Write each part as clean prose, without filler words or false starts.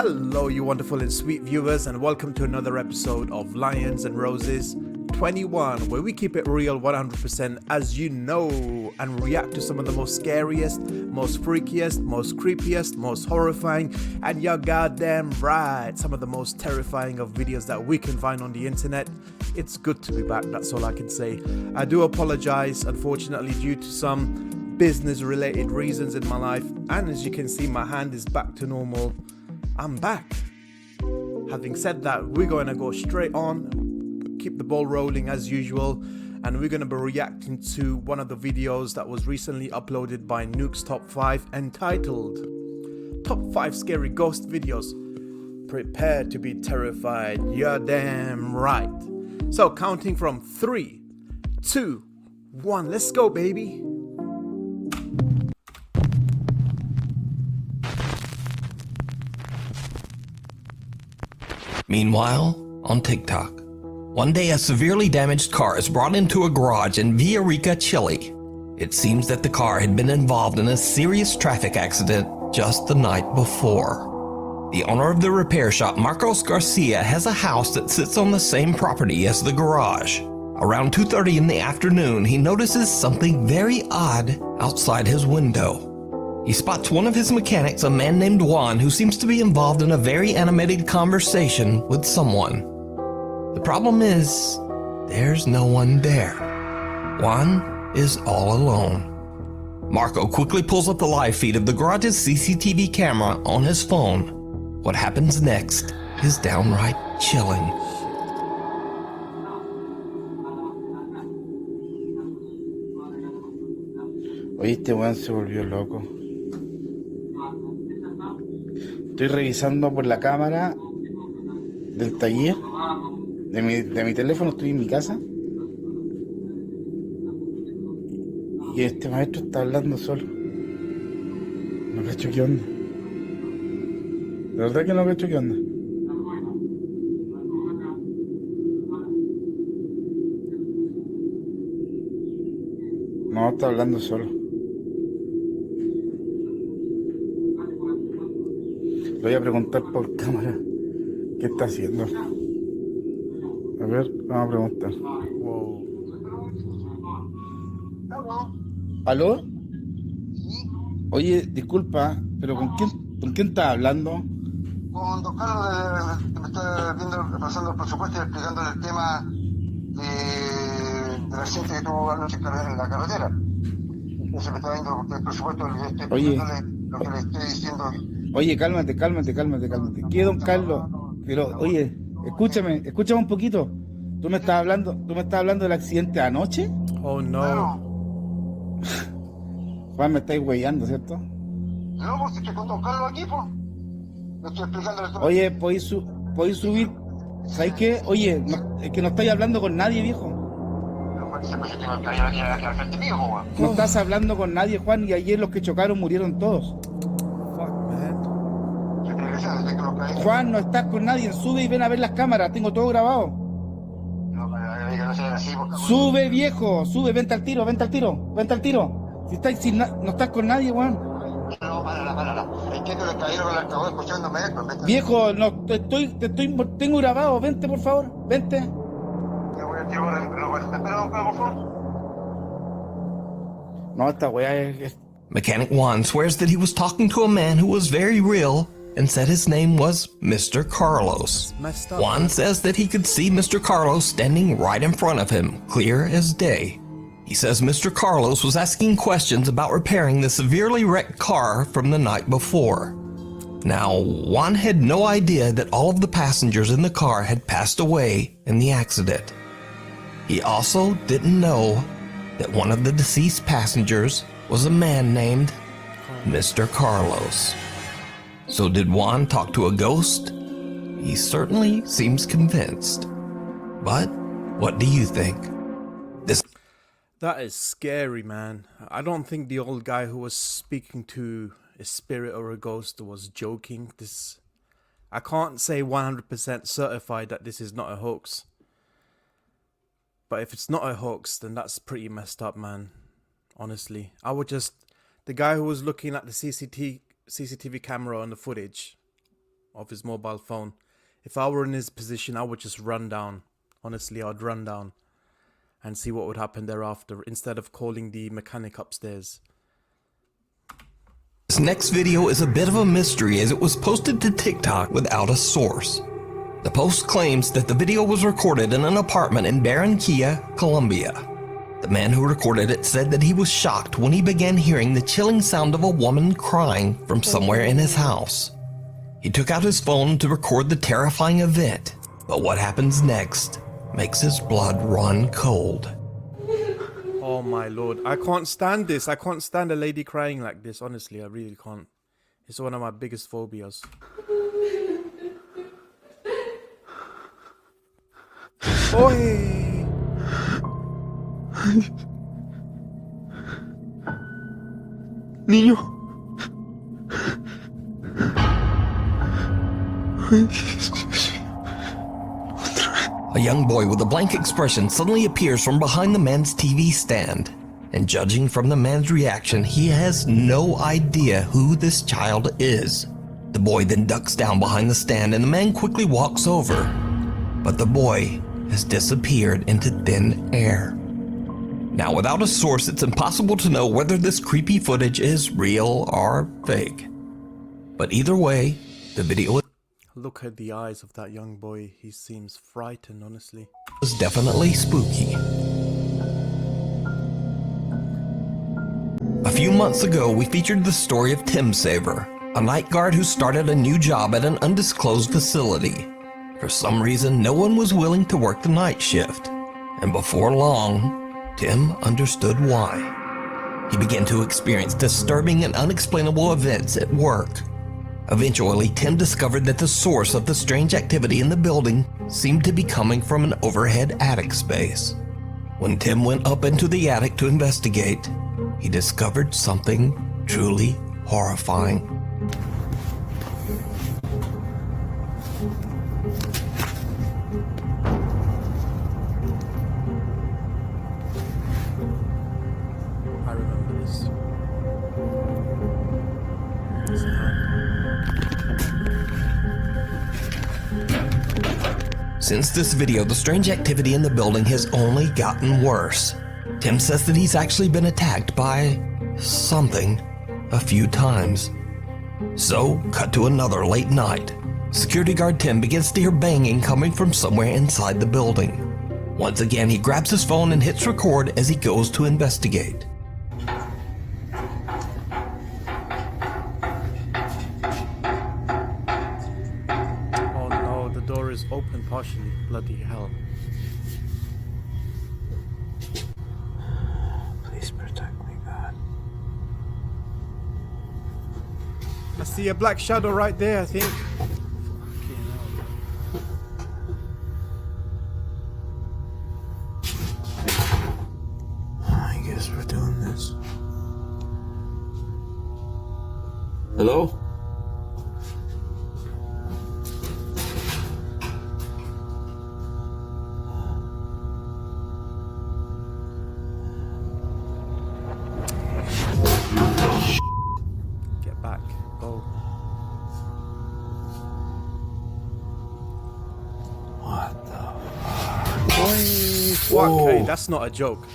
Hello, you wonderful and sweet viewers, and welcome to another episode of Lions and Roses 21, where we keep it real 100% as you know, and react to some of the most scariest, most freakiest, most creepiest, most horrifying, and you're goddamn right, some of the most terrifying of videos that we can find on the internet. It's good to be back, that's all I can say. I do apologize, unfortunately, due to some business related reasons in my life, and as you can see, my hand is back to normal. I'm back. Having said that, we're going to go straight on, keep the ball rolling as usual, and we're going to be reacting to one of the videos that was recently uploaded by Nuke's Top 5 entitled Top 5 Scary Ghost Videos. Prepare to be terrified, you're damn right. So counting from 3, 2, 1, let's go baby. Meanwhile, on TikTok, one day a severely damaged car is brought into a garage in Villarrica, Chile. It seems that the car had been involved in a serious traffic accident just the night before. The owner of the repair shop, Marcos Garcia, has a house that sits on the same property as the garage. Around 2:30 in the afternoon, he notices something very odd outside his window. He spots one of his mechanics, a man named Juan, who seems to be involved in a very animated conversation with someone. The problem is, there's no one there. Juan is all alone. Marco quickly pulls up the live feed of the garage's CCTV camera on his phone. What happens next is downright chilling. Oye, este weón se volvió loco. Estoy revisando por la cámara del taller de mi teléfono, estoy en mi casa. Y este maestro está hablando solo. No cacho qué onda. De verdad que no cacho qué onda. No, está hablando solo. Le voy a preguntar por cámara qué está haciendo. A ver, vamos a preguntar. Wow. ¿Aló? Oye, disculpa, pero ¿con quién estás hablando? Con don Carlos, me está viendo, pasando el presupuesto y explicándole el tema del accidente que tuvo anoche en la carretera. Entonces me está viendo el presupuesto y estoy explicándole lo que le estoy diciendo. Oye, cálmate. ¿Qué, don Carlos? Pero, oye, escúchame un poquito. ¿Tú me estás hablando del accidente anoche? Oh no. Juan, me estáis huellando, ¿cierto? No, pues estoy con don Carlos aquí, pues. Le estoy explicándole todo. Oye, ¿podéis subir? ¿Sabes qué? Oye, es que no estáis hablando con nadie, viejo. Pero pues yo tengo que ir aquí al frente mío, pues. No estás hablando con nadie, Juan, y ayer los que chocaron murieron todos. Fuck, man. Juan, no estás con nadie, sube y ven a ver las cámaras, tengo todo grabado. No, pero no sea así, porque... Sube, viejo, sube, vente al tiro. Si no estás con nadie, Juan. No, párala. Entiendo que el caballero con el acabó escuchándome esto. Viejo, no, tengo grabado, vente, por favor, vente. Yo voy a tirar por favor. No, esta weá es... Mechanic Juan swears that he was talking to a man who was very real and said his name was Mr. Carlos. Messed up, Juan man. says that he could see Mr. Carlos standing right in front of him, clear as day. He says Mr. Carlos was asking questions about repairing the severely wrecked car from the night before. Now, Juan had no idea that all of the passengers in the car had passed away in the accident. He also didn't know that one of the deceased passengers was a man named Mr. Carlos. So did Juan talk to a ghost? He certainly seems convinced. But what do you think? That is scary, man. I don't think the old guy who was speaking to a spirit or a ghost was joking. I can't say 100% certified that this is not a hoax. But if it's not a hoax, then that's pretty messed up, man. Honestly, the guy who was looking at the CCTV camera on the footage, of his mobile phone. If I were in his position, I would just run down. Honestly, I'd run down and see what would happen thereafter instead of calling the mechanic upstairs. This next video is a bit of a mystery as it was posted to TikTok without a source. The post claims that the video was recorded in an apartment in Barranquilla, Colombia. The man who recorded it said that he was shocked when he began hearing the chilling sound of a woman crying from somewhere in his house. He took out his phone to record the terrifying event, but what happens next makes his blood run cold. Oh my lord, I can't stand this. I can't stand a lady crying like this. Honestly, I really can't. It's one of my biggest phobias. Oy! Niño. A young boy with a blank expression suddenly appears from behind the man's TV stand. And judging from the man's reaction, he has no idea who this child is. The boy then ducks down behind the stand and the man quickly walks over. But the boy has disappeared into thin air. Now, without a source, it's impossible to know whether this creepy footage is real or fake. But either way, the video Look at the eyes of that young boy. He seems frightened, honestly. is definitely spooky. A few months ago, we featured the story of Tim Saver, a night guard who started a new job at an undisclosed facility. For some reason, no one was willing to work the night shift. And before long, Tim understood why. He began to experience disturbing and unexplainable events at work. Eventually, Tim discovered that the source of the strange activity in the building seemed to be coming from an overhead attic space. When Tim went up into the attic to investigate, he discovered something truly horrifying. I remember this. Since this video, the strange activity in the building has only gotten worse. Tim says that he's actually been attacked by something a few times. So, cut to another late night. Security guard Tim begins to hear banging coming from somewhere inside the building. Once again, he grabs his phone and hits record as he goes to investigate. Oh no, the door is open partially. Bloody hell. Please protect me, God. I see a black shadow right there, I think. Fucking hell. I guess we're doing this. Hello? Get back. Go. What the? Fuck, Whoa. hey, that's not a joke.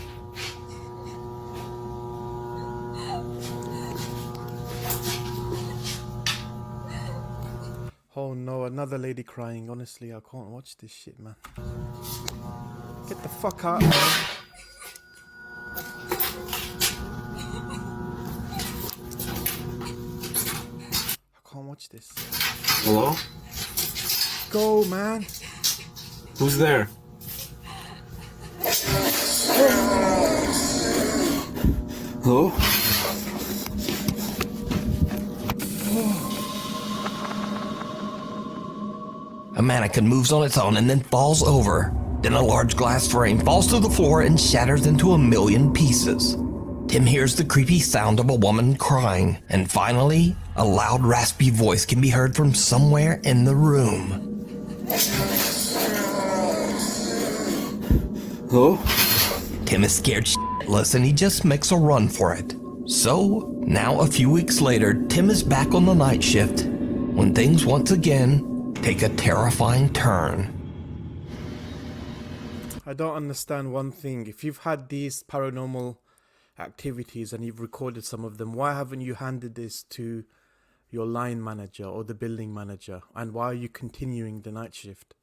Oh no, another lady crying. Honestly, I can't watch this shit, man. Get the fuck out, man. I can't watch this. Hello? Go, man. Who's there? Hello? A mannequin moves on its own and then falls over. Then a large glass frame falls to the floor and shatters into a million pieces. Tim hears the creepy sound of a woman crying, and finally, a loud raspy voice can be heard from somewhere in the room. Hello? Tim is scared shitless and he just makes a run for it. So, now a few weeks later, Tim is back on the night shift when things once again take a terrifying turn. I don't understand one thing. If you've had these paranormal activities and you've recorded some of them, why haven't you handed this to your line manager or the building manager? And why are you continuing the night shift?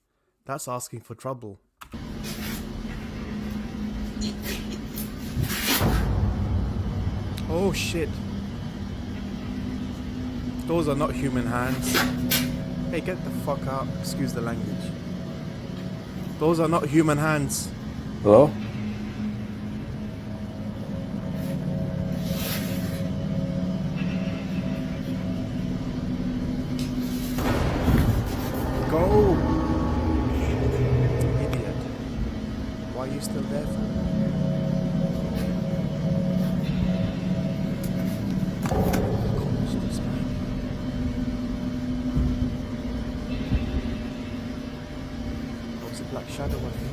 That's asking for trouble. Oh shit. Those are not human hands. Hey, get the fuck out. Excuse the language. Those are not human hands. Hello? Go! Idiot. Why are you still there for? What's a black shadow, I think?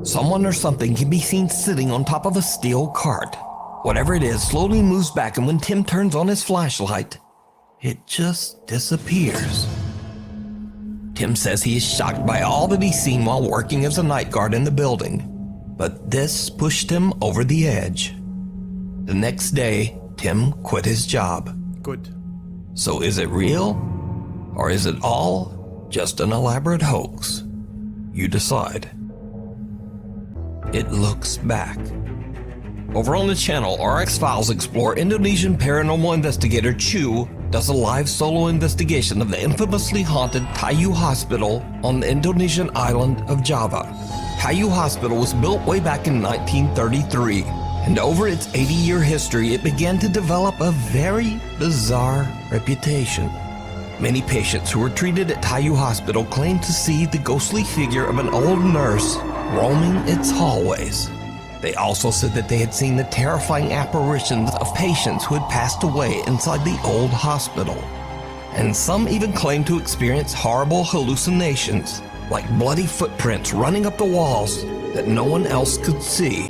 Someone or something can be seen sitting on top of a steel cart. Whatever it is slowly moves back, and when Tim turns on his flashlight, it just disappears. Tim says he is shocked by all that he's seen while working as a night guard in the building, but this pushed him over the edge. The next day, Tim quit his job. Good. So is it real? Or is it all just an elaborate hoax? You decide. It looks back. Over on the channel, RX Files explore Indonesian paranormal investigator Chu does a live solo investigation of the infamously haunted Tayu Hospital on the Indonesian island of Java. Tayu Hospital was built way back in 1933, and over its 80-year history, it began to develop a very bizarre reputation. Many patients who were treated at Tayu Hospital claimed to see the ghostly figure of an old nurse roaming its hallways. They also said that they had seen the terrifying apparitions of patients who had passed away inside the old hospital. And some even claimed to experience horrible hallucinations, like bloody footprints running up the walls that no one else could see.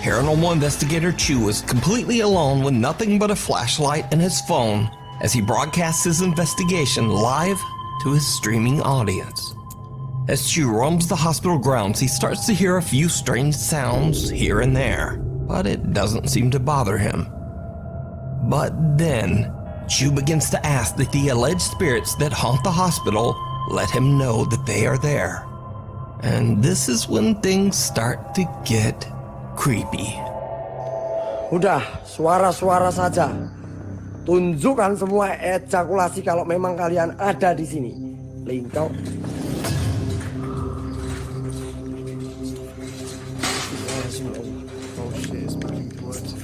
Paranormal investigator Chu was completely alone with nothing but a flashlight and his phone as he broadcasts his investigation live to his streaming audience. As Chu roams the hospital grounds, he starts to hear a few strange sounds here and there, but it doesn't seem to bother him. But then, Chu begins to ask that the alleged spirits that haunt the hospital let him know that they are there. And this is when things start to get creepy. Udah, suara-suara saja. Tunjukkan semua ejakulasi kalau memang kalian ada di sini. Lingkau. Oh shit, it's moving towards it.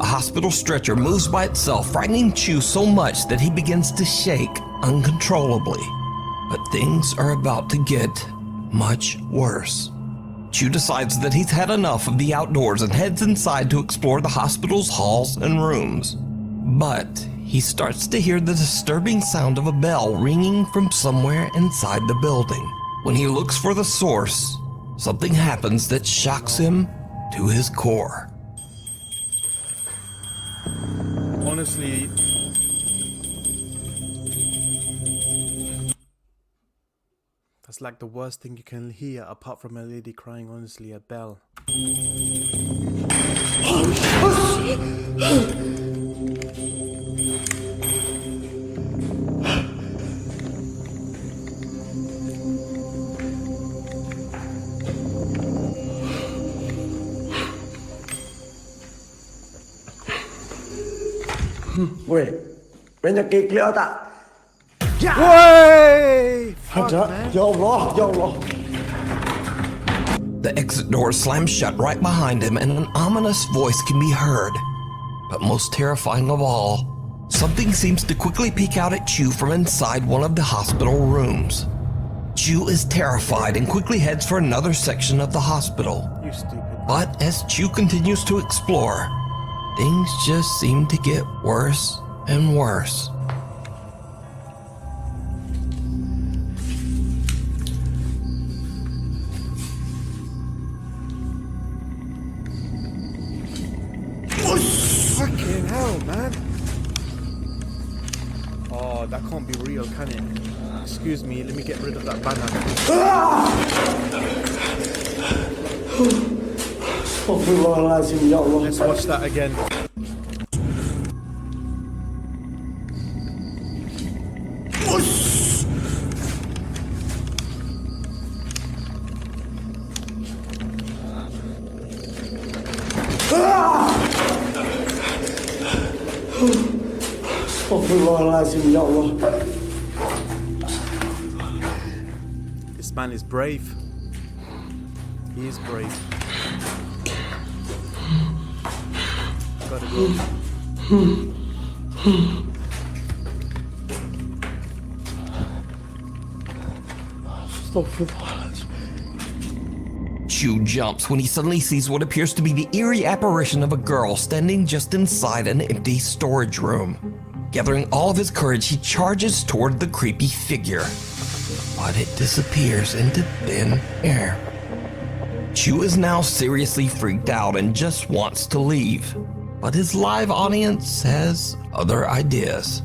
A hospital stretcher moves by itself, frightening Chu so much that he begins to shake uncontrollably. But things are about to get much worse. Chu decides that he's had enough of the outdoors and heads inside to explore the hospital's halls and rooms. But he starts to hear the disturbing sound of a bell ringing from somewhere inside the building. When he looks for the source, something happens that shocks him to his core. Honestly, that's like the worst thing you can hear apart from a lady crying, honestly, a bell. Weh, banyak kikil tak? Way! Fuck, Ada. man. Ya Allah, ya Allah. The exit door slams shut right behind him and an ominous voice can be heard. But most terrifying of all, something seems to quickly peek out at Chu from inside one of the hospital rooms. Chu is terrified and quickly heads for another section of the hospital. You stupid. But as Chu continues to explore, things just seem to get worse and worse. Fucking hell, man. Oh, that can't be real, can it? Excuse me, let me get rid of that banner. Astagfirullahaladzim, ya Allah. Let's watch that again. Astagfirullahaladzim, ya Allah. This man is brave. He is brave. Gotta go. Astagfirullahaladzim. Chu jumps when he suddenly sees what appears to be the eerie apparition of a girl standing just inside an empty storage room. Gathering all of his courage, he charges toward the creepy figure, but it disappears into thin air. Chu is now seriously freaked out and just wants to leave, but his live audience has other ideas.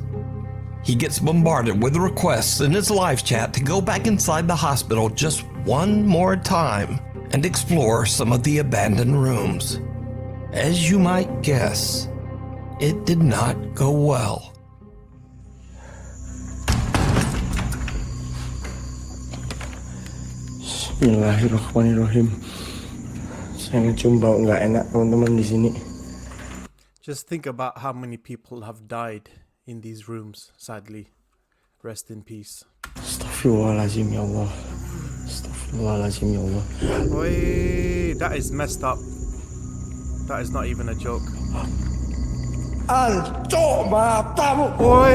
He gets bombarded with requests in his live chat to go back inside the hospital just one more time and explore some of the abandoned rooms. As you might guess, it did not go well. Bismillahirrahmanirrahim. Saya ngecium bau nggak enak teman-teman di sini. Just think about how many people have died in these rooms, sadly. Rest in peace. Astagfirullahaladzim, ya Allah. Astagfirullahaladzim, ya Allah. Oi, that is messed up. That is not even a joke. Ancok matamu. Oi,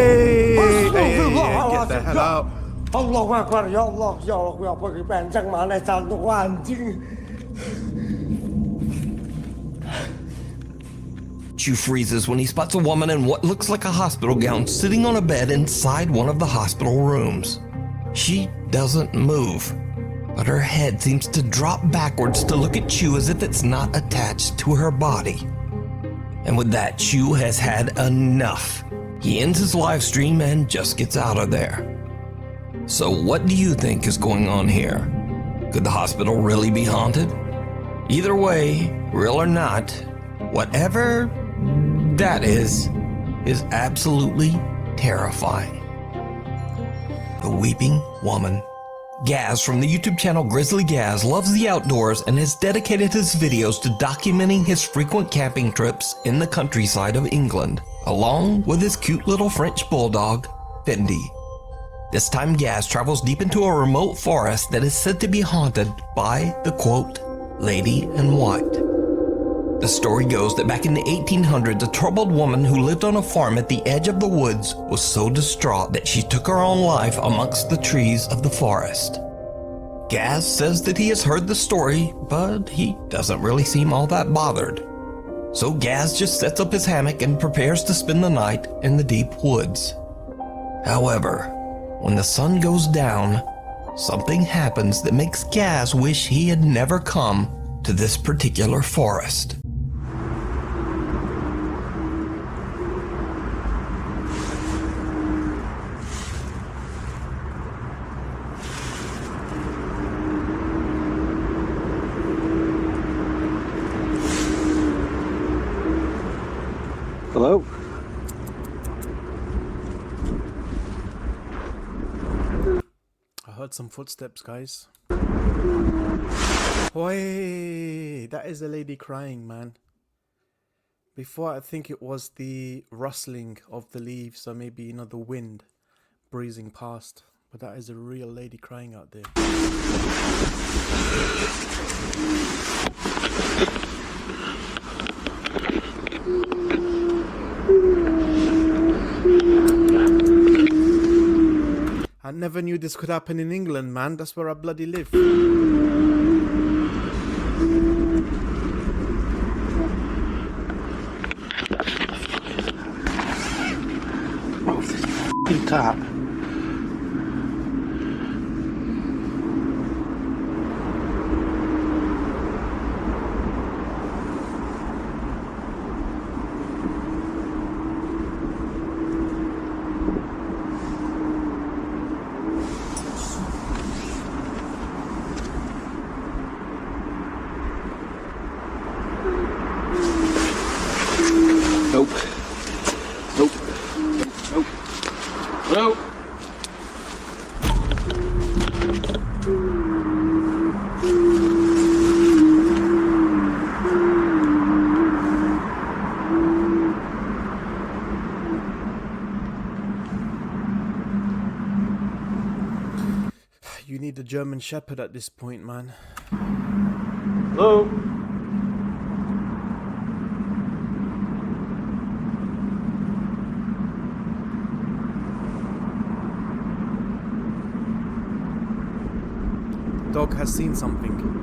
hey, get the hell out. Allahu Akbar, ya Allah, ya Allah, ya pergi penceng mana jantung anjing. Chu freezes when he spots a woman in what looks like a hospital gown sitting on a bed inside one of the hospital rooms. She doesn't move, but her head seems to drop backwards to look at Chu as if it's not attached to her body. And with that, Chu has had enough. He ends his live stream and just gets out of there. So what do you think is going on here? Could the hospital really be haunted? Either way, real or not, whatever that is absolutely terrifying. The Weeping Woman. Gaz from the YouTube channel Grizzly Gaz loves the outdoors and has dedicated his videos to documenting his frequent camping trips in the countryside of England, along with his cute little French bulldog, Fendi. This time Gaz travels deep into a remote forest that is said to be haunted by the quote, Lady in White. The story goes that back in the 1800s, a troubled woman who lived on a farm at the edge of the woods was so distraught that she took her own life amongst the trees of the forest. Gaz says that he has heard the story, but he doesn't really seem all that bothered. So Gaz just sets up his hammock and prepares to spend the night in the deep woods. However, when the sun goes down, something happens that makes Gaz wish he had never come to this particular forest. Hello? I heard some footsteps, guys. Oi, that is a lady crying, man. Before, I think it was the rustling of the leaves, or maybe, you know, the wind breezing past. But that is a real lady crying out there. never knew this could happen in England, man. That's where I bloody live. Top. Nope. Nope. Nope. Nope. You need a German Shepherd at this point, man. Hello. Dog has seen something.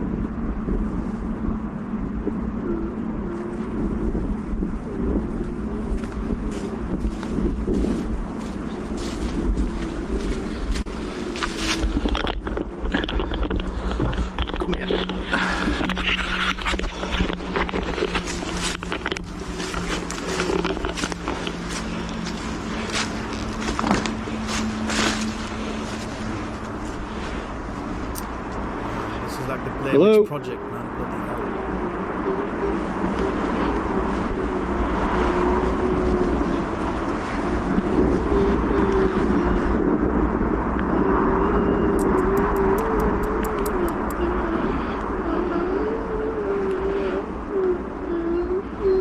Kom igen. This is like the Blair Hello? Witch Project, man. Bloody hell.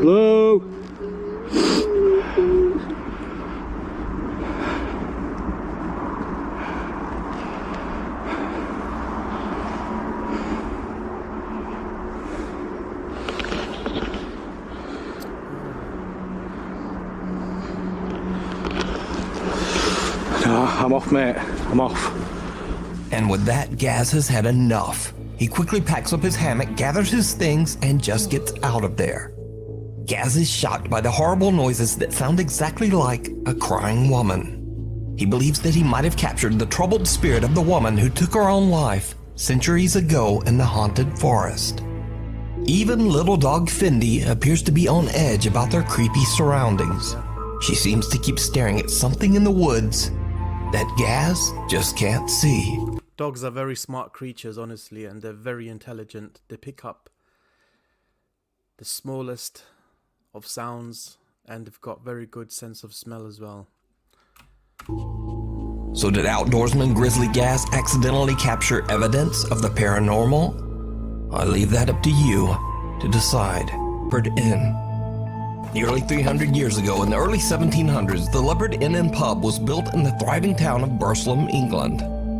Hello. I'm off, mate. I'm off. And with that, Gaz has had enough. He quickly packs up his hammock, gathers his things, and just gets out of there. Gaz is shocked by the horrible noises that sound exactly like a crying woman. He believes that he might have captured the troubled spirit of the woman who took her own life centuries ago in the haunted forest. Even little dog Fendi appears to be on edge about their creepy surroundings. She seems to keep staring at something in the woods that Gaz just can't see. Dogs are very smart creatures, honestly, and they're very intelligent. They pick up the smallest of sounds, and they've got very good sense of smell as well. So did outdoorsman Grizzly Gaz accidentally capture evidence of the paranormal? I leave that up to you to decide. Leopard Inn. Nearly 300 years ago, in the early 1700s, the Leopard Inn and Pub was built in the thriving town of Burslem, England.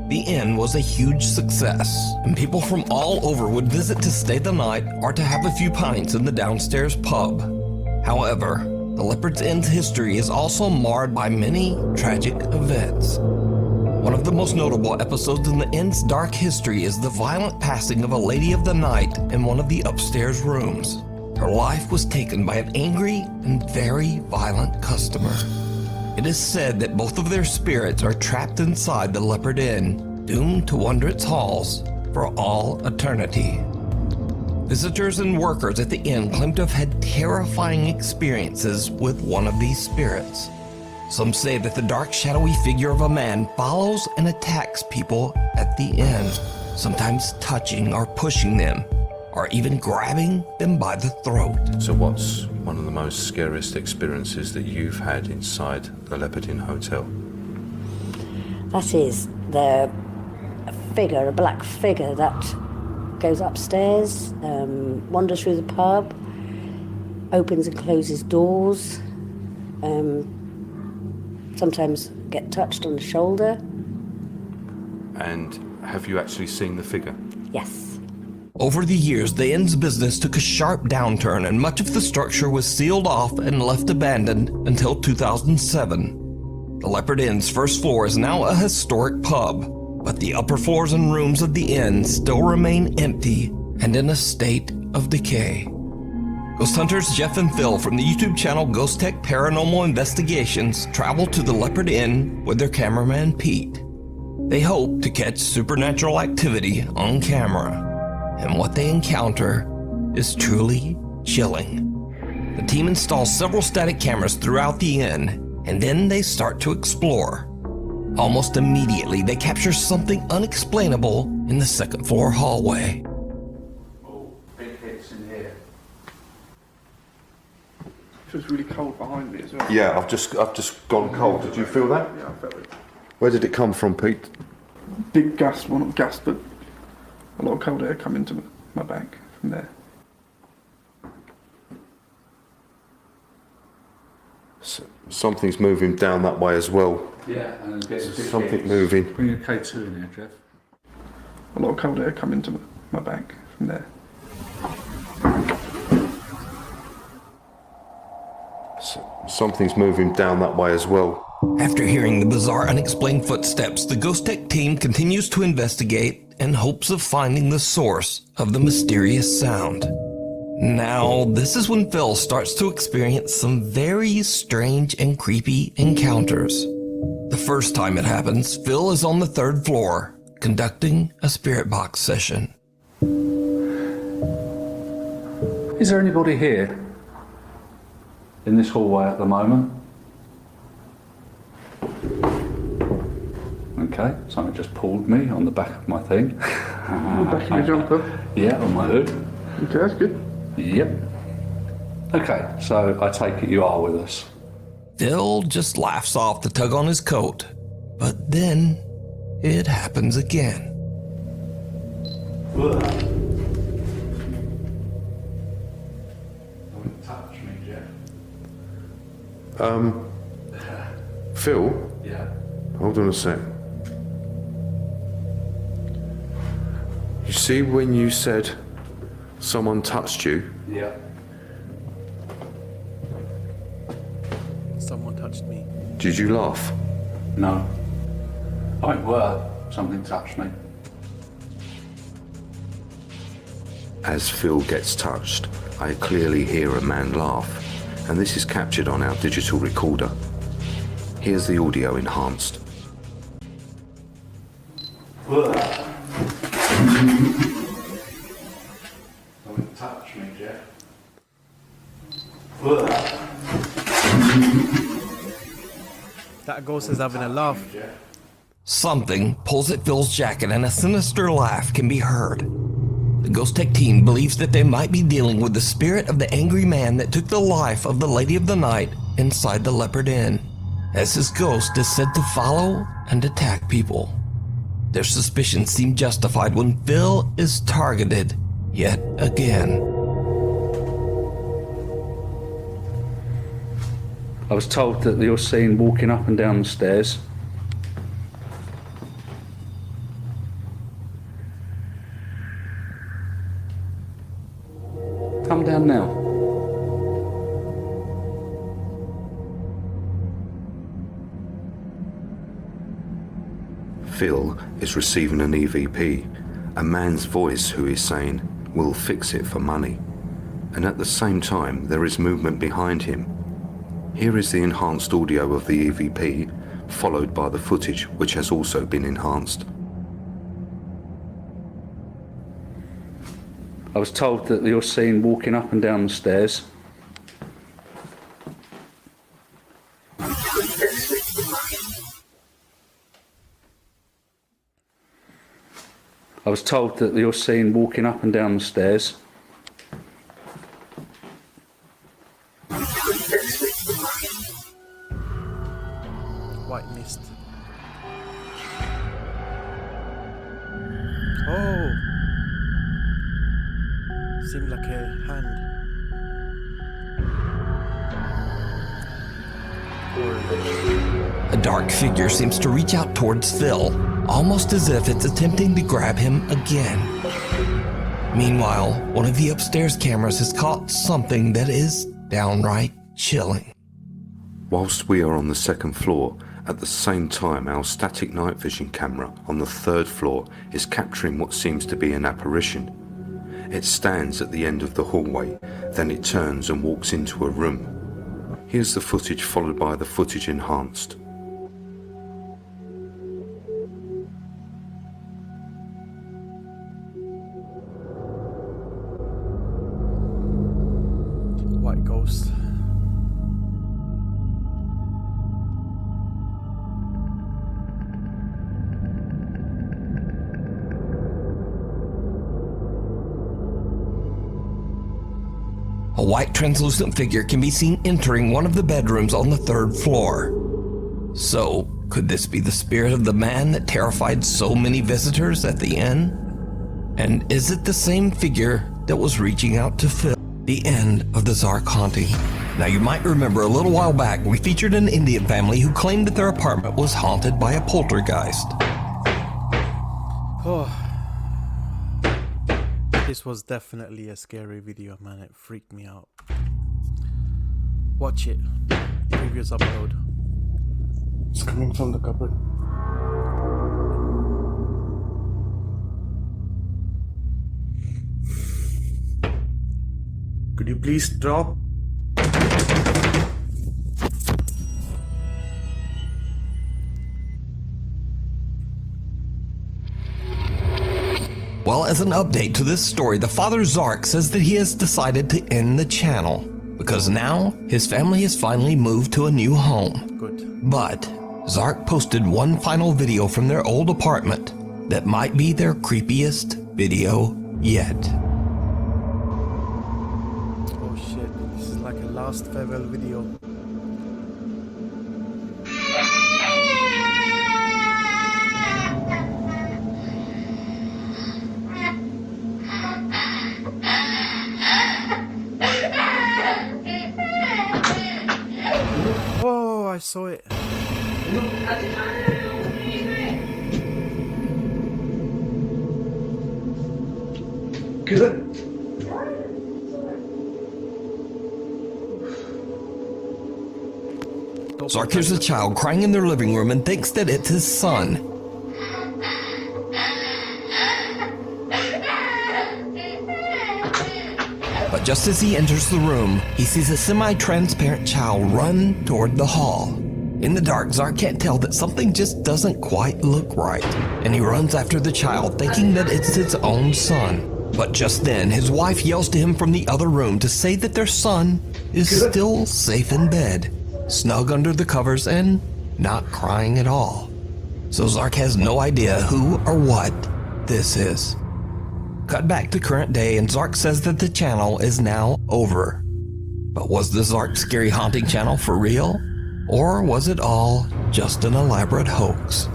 The inn was a huge success, and people from all over would visit to stay the night or to have a few pints in the downstairs pub. However, the Leopard's Inn's history is also marred by many tragic events. One of the most notable episodes in the inn's dark history is the violent passing of a lady of the night in one of the upstairs rooms. Her life was taken by an angry and very violent customer. It is said that both of their spirits are trapped inside the Leopard Inn, doomed to wander its halls for all eternity. Visitors and workers at the inn claim to have had terrifying experiences with one of these spirits. Some say that the dark, shadowy figure of a man follows and attacks people at the inn, sometimes touching or pushing them, or even grabbing them by the throat. So what's one of the most scariest experiences that you've had inside the Leopard Inn Hotel? That is a black figure that goes upstairs, wanders through the pub, opens and closes doors, sometimes get touched on the shoulder. And have you actually seen the figure? Yes. Over the years, the inn's business took a sharp downturn, and much of the structure was sealed off and left abandoned until 2007. The Leopard Inn's first floor is now a historic pub, but the upper floors and rooms of the inn still remain empty and in a state of decay. Ghost hunters Jeff and Phil from the YouTube channel Ghost Tech Paranormal Investigations travel to the Leopard Inn with their cameraman Pete. They hope to catch supernatural activity on camera, and what they encounter is truly chilling. The team installs several static cameras throughout the inn, and then they start to explore. Almost immediately, they capture something unexplainable in the second floor hallway. Oh, big hits in here. It feels really cold behind me as well. Yeah, I've just gone cold. Did you feel that? Yeah, I felt it. Where did it come from, Pete? Big gas, well not gas, but a lot of cold air come into my back from there. Something's moving down that way as well. Yeah, and there's Something moving. Bring a K2 in here, Jeff. A lot of cold air come into my back from there. Something's moving down that way as well. After hearing the bizarre, unexplained footsteps, the Ghost Tech team continues to investigate in hopes of finding the source of the mysterious sound. Now, this is when Phil starts to experience some very strange and creepy encounters. The first time it happens, Phil is on the third floor, conducting a spirit box session. Is there anybody here in this hallway at the moment? Okay, something just pulled me on the back of my thing. On the back of your jumper? Yeah, on my hood. Okay, that's good. Yep. Okay, so I take it you are with us. Phil just laughs off the tug on his coat, but then it happens again. Don't touch me, Jeff. Phil? Yeah. Hold on a sec. You see when you said someone touched you? Yeah. Someone touched me. Did you laugh? No. I went, well, something touched me. As Phil gets touched, I clearly hear a man laugh, and this is captured on our digital recorder. Here's the audio enhanced. Don't touch me, Jeff. That ghost is having a laugh. Something pulls at Phil's jacket and a sinister laugh can be heard. The Ghost Tech team believes that they might be dealing with the spirit of the angry man that took the life of the Lady of the Night inside the Leopard Inn, as his ghost is said to follow and attack people. Their suspicions seem justified when Phil is targeted yet again. I was told that you're seen walking up and down the stairs. Come down now. Phil is receiving an EVP, a man's voice who is saying, "We'll fix it for money." And at the same time, there is movement behind him. Here is the enhanced audio of the EVP, followed by the footage, which has also been enhanced. I was told that you're seen walking up and down the stairs. I was told that you're seen walking up and down the stairs. White mist. Oh! Seemed like a hand. A dark figure seems to reach out towards Phil, almost as if it's attempting to grab him again. Meanwhile, one of the upstairs cameras has caught something that is downright chilling. Whilst we are on the second floor, At the same time, our static night vision camera on the 3rd floor is capturing what seems to be an apparition. It stands at the end of the hallway, then it turns and walks into a room. Here's the footage followed by the footage enhanced. White ghost. A white translucent figure can be seen entering one of the bedrooms on the 3rd floor. So, could this be the spirit of the man that terrified so many visitors at the inn? And is it the same figure that was reaching out to Phil? The end of the Zark haunting. Now you might remember a little while back we featured an Indian family who claimed that their apartment was haunted by a poltergeist. Oh. This was definitely a scary video, man. It freaked me out. Watch it. Previous upload. It's coming from the cupboard. Could you please stop? Well, as an update to this story, the father Zark says that he has decided to end the channel because now his family has finally moved to a new home. Good. But Zark posted one final video from their old apartment that might be their creepiest video yet. Oh shit, this is like a last farewell video. Oh, I saw it. Zark hears a child crying in their living room and thinks that it's his son. But just as he enters the room, he sees a semi-transparent child run toward the hall. In the dark, Zark can't tell that something just doesn't quite look right, and he runs after the child thinking that it's his own son. But just then, his wife yells to him from the other room to say that their son is still safe in bed, snug under the covers and not crying at all. So Zark has no idea who or what this is. Cut back to current day and Zark says that the channel is now over. But was the Zark Scary Haunting channel for real? Or was it all just an elaborate hoax?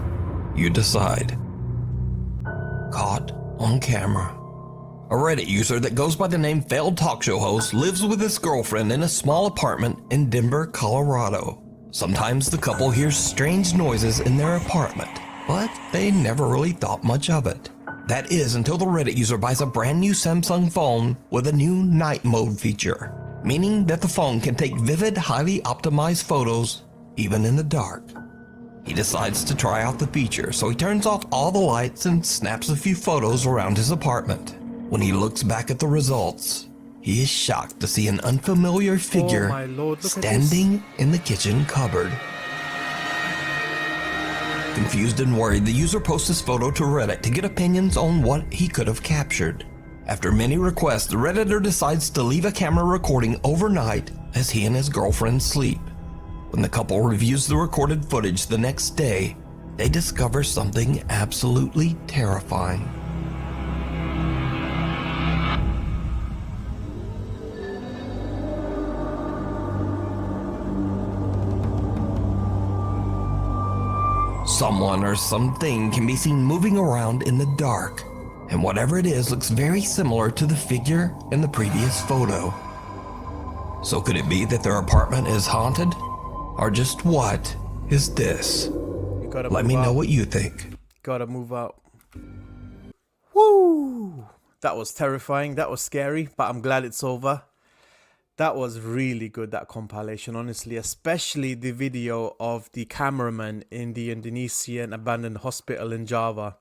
You decide. Caught on camera. A Reddit user that goes by the name Failed Talk Show Host lives with his girlfriend in a small apartment in Denver, Colorado. Sometimes the couple hears strange noises in their apartment, but they never really thought much of it. That is until the Reddit user buys a brand new Samsung phone with a new night mode feature, meaning that the phone can take vivid, highly optimized photos even in the dark. He decides to try out the feature, so he turns off all the lights and snaps a few photos around his apartment. When he looks back at the results, he is shocked to see an unfamiliar figure my Lord, look at standing in the kitchen cupboard. Confused and worried, the user posts his photo to Reddit to get opinions on what he could have captured. After many requests, the Redditor decides to leave a camera recording overnight as he and his girlfriend sleep. When the couple reviews the recorded footage the next day, they discover something absolutely terrifying. Someone or something can be seen moving around in the dark, and whatever it is looks very similar to the figure in the previous photo. So could it be that their apartment is haunted? Or just what is this? Let me know what you think. Gotta move out. Woo! That was terrifying, that was scary, but I'm glad it's over. That was really good, that compilation, honestly, especially the video of the cameraman in the Indonesian abandoned hospital in Java.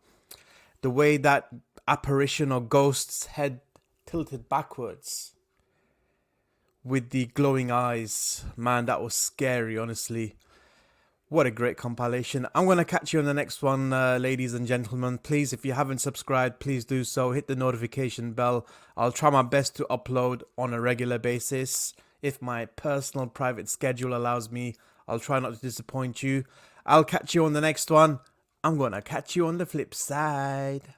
The way that apparition or ghost's head tilted backwards with the glowing eyes. Man, that was scary, honestly. What a great compilation. I'm going to catch you on the next one, ladies and gentlemen. Please, if you haven't subscribed, please do so. Hit the notification bell. I'll try my best to upload on a regular basis. If my personal private schedule allows me, I'll try not to disappoint you. I'll catch you on the next one. I'm going to catch you on the flip side.